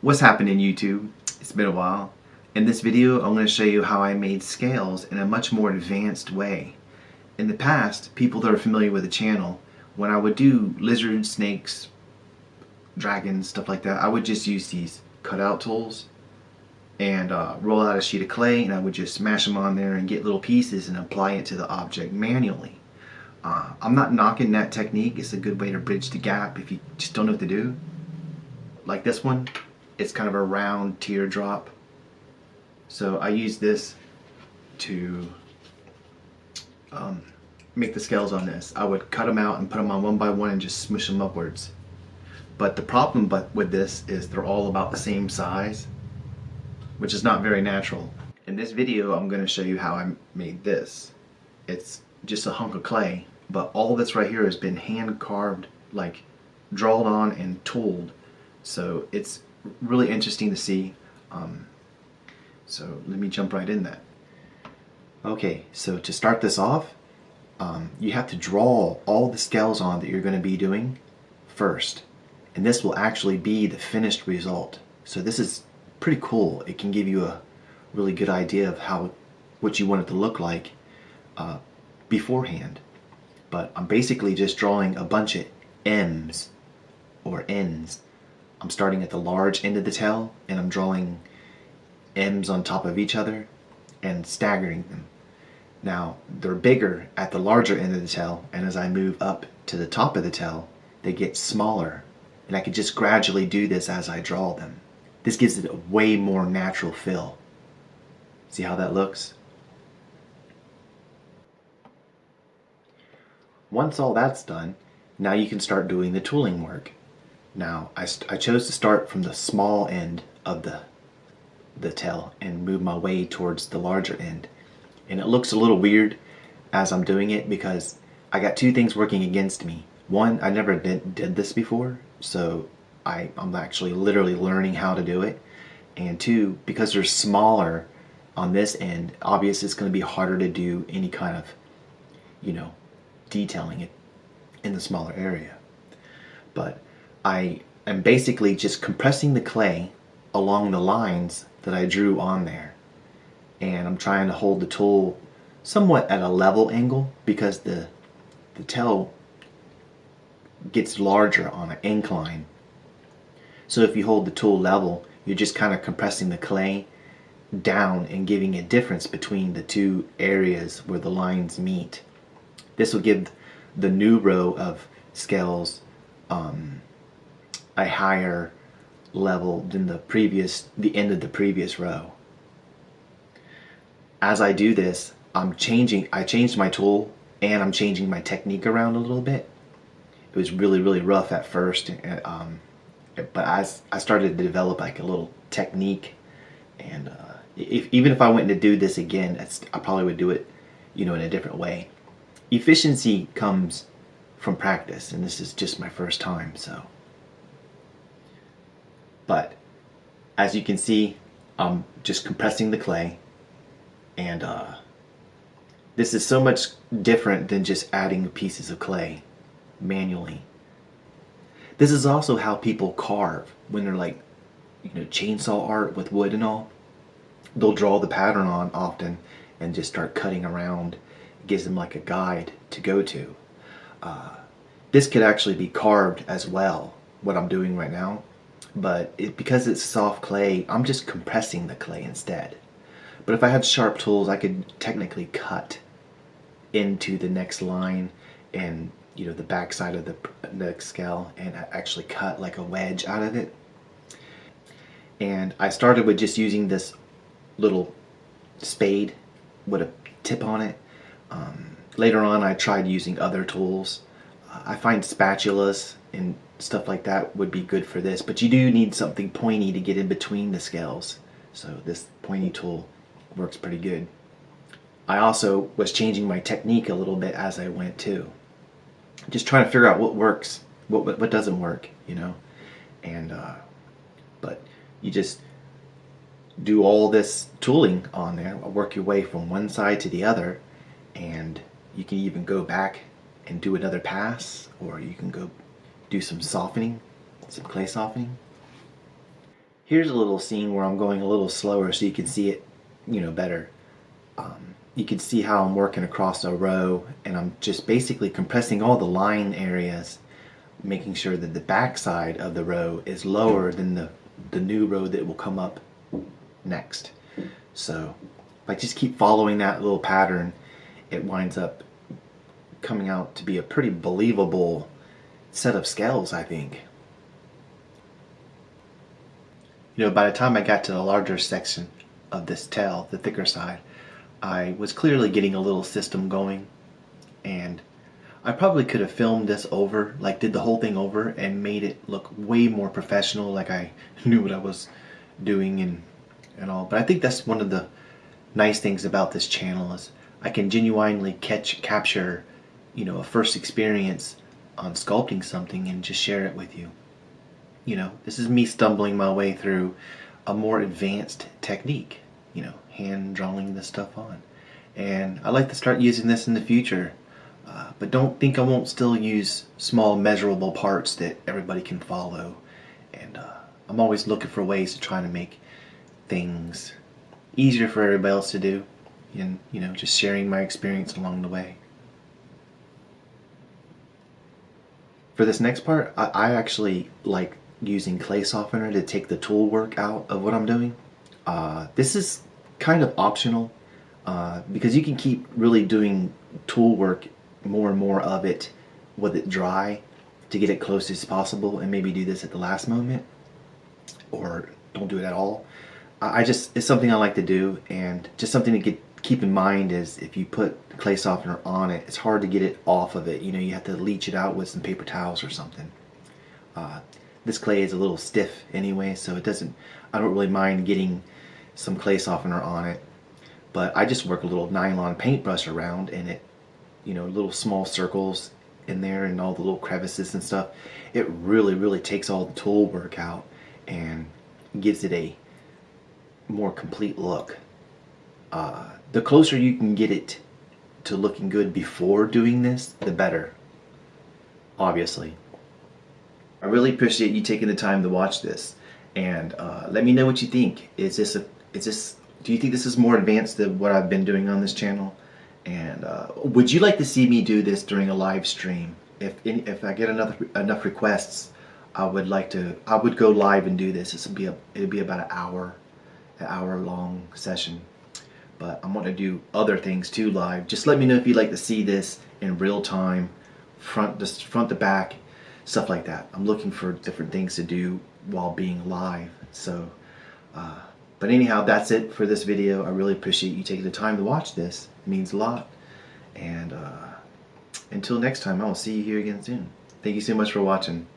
What's happening, YouTube? It's been a while. In this video, I'm going to show you how I made scales in a much more advanced way. In the past, people that are familiar with the channel, when I would do lizards, snakes, dragons, stuff like that, I would just use these cutout tools and roll out a sheet of clay, and I would just smash them on there and get little pieces and apply it to the object manually. I'm not knocking that technique. It's a good way to bridge the gap if you just don't know what to do. Like this one, it's kind of a round teardrop. So I use this to make the scales on this. I would cut them out and put them on one by one and just smush them upwards. But the problem with this is they're all about the same size, which is not very natural. In this video, I'm going to show you how I made this. It's just a hunk of clay, but all this right here has been hand carved, like drawn on and tooled. So it's really interesting to see. So let me jump right in that. Okay, so to start this off, you have to draw all the scales on that you're going to be doing first. And this will actually be the finished result. So this is pretty cool. It can give you a really good idea of what you want it to look like beforehand. But I'm basically just drawing a bunch of M's or N's. I'm starting at the large end of the tail and I'm drawing M's on top of each other and staggering them. Now they're bigger at the larger end of the tail, and as I move up to the top of the tail they get smaller, and I can just gradually do this as I draw them. This gives it a way more natural feel. See how that looks? Once all that's done, now you can start doing the tooling work. Now, I chose to start from the small end of the tail and move my way towards the larger end. And it looks a little weird as I'm doing it because I got two things working against me. One, I never did this before, so I'm actually literally learning how to do it. And two, because they're smaller on this end, obviously it's going to be harder to do any kind of, detailing it in the smaller area. But I am basically just compressing the clay along the lines that I drew on there. And I'm trying to hold the tool somewhat at a level angle because the tail gets larger on an incline. So if you hold the tool level, you're just kind of compressing the clay down and giving a difference between the two areas where the lines meet. This will give the new row of scales a higher level than the end of the previous row. As I do this, I changed my tool and I'm changing my technique around a little bit. It was really rough at first, but as I started to develop like a little technique, and even if I went to do this again, I probably would do it, in a different way. Efficiency comes from practice, and this is just my first time, so. But as you can see, I'm just compressing the clay, and this is so much different than just adding pieces of clay manually. This is also how people carve when they're like, chainsaw art with wood and all. They'll draw the pattern on often and just start cutting around. It gives them like a guide to go to. This could actually be carved as well, what I'm doing right now. But because it's soft clay, I'm just compressing the clay instead. But if I had sharp tools, I could technically cut into the next line and the back side of the next scale and actually cut like a wedge out of it. And I started with just using this little spade with a tip on it. Later on I tried using other tools. I find spatulas and stuff like that would be good for this, but you do need something pointy to get in between the scales. So this pointy tool works pretty good. I also was changing my technique a little bit as I went too. Just trying to figure out what works, what doesn't work, and but you just do all this tooling on there, work your way from one side to the other, and you can even go back and do another pass, or you can go do some softening, some clay softening. Here's a little scene where I'm going a little slower so you can see it, better. You can see how I'm working across a row, and I'm just basically compressing all the line areas, making sure that the back side of the row is lower than the new row that will come up next. So if I just keep following that little pattern, it winds up coming out to be a pretty believable set of scales, I think. By the time I got to the larger section of this tail, the thicker side, I was clearly getting a little system going, and I probably could have filmed this over, like did the whole thing over and made it look way more professional, like I knew what I was doing and all. But I think that's one of the nice things about this channel is I can genuinely capture, a first experience on sculpting something and just share it with you. This is me stumbling my way through a more advanced technique, hand drawing this stuff on. And I like to start using this in the future, but don't think I won't still use small measurable parts that everybody can follow. And I'm always looking for ways to try to make things easier for everybody else to do, and just sharing my experience along the way. For this next part, I actually like using clay softener to take the tool work out of what I'm doing. This is kind of optional because you can keep really doing tool work, more and more of it, with it dry to get it close as possible, and maybe do this at the last moment or don't do it at all. It's something I like to do, and just something to keep in mind is if you put clay softener on it, it's hard to get it off of it. You have to leach it out with some paper towels or something. This clay is a little stiff anyway, so I don't really mind getting some clay softener on it, but I just work a little nylon paintbrush around in it, little small circles in there and all the little crevices and stuff. It really takes all the tool work out and gives it a more complete look. The closer you can get it to looking good before doing this, the better, obviously. I really appreciate you taking the time to watch this, and let me know what you think. Do you think this is more advanced than what I've been doing on this channel? And would you like to see me do this during a live stream? If I get enough requests, I would go live and do this. It'd be about an hour long session. But I'm going to do other things too live. Just let me know if you'd like to see this in real time, front to back, stuff like that. I'm looking for different things to do while being live. So, but anyhow, that's it for this video. I really appreciate you taking the time to watch this. It means a lot. And until next time, I will see you here again soon. Thank you so much for watching.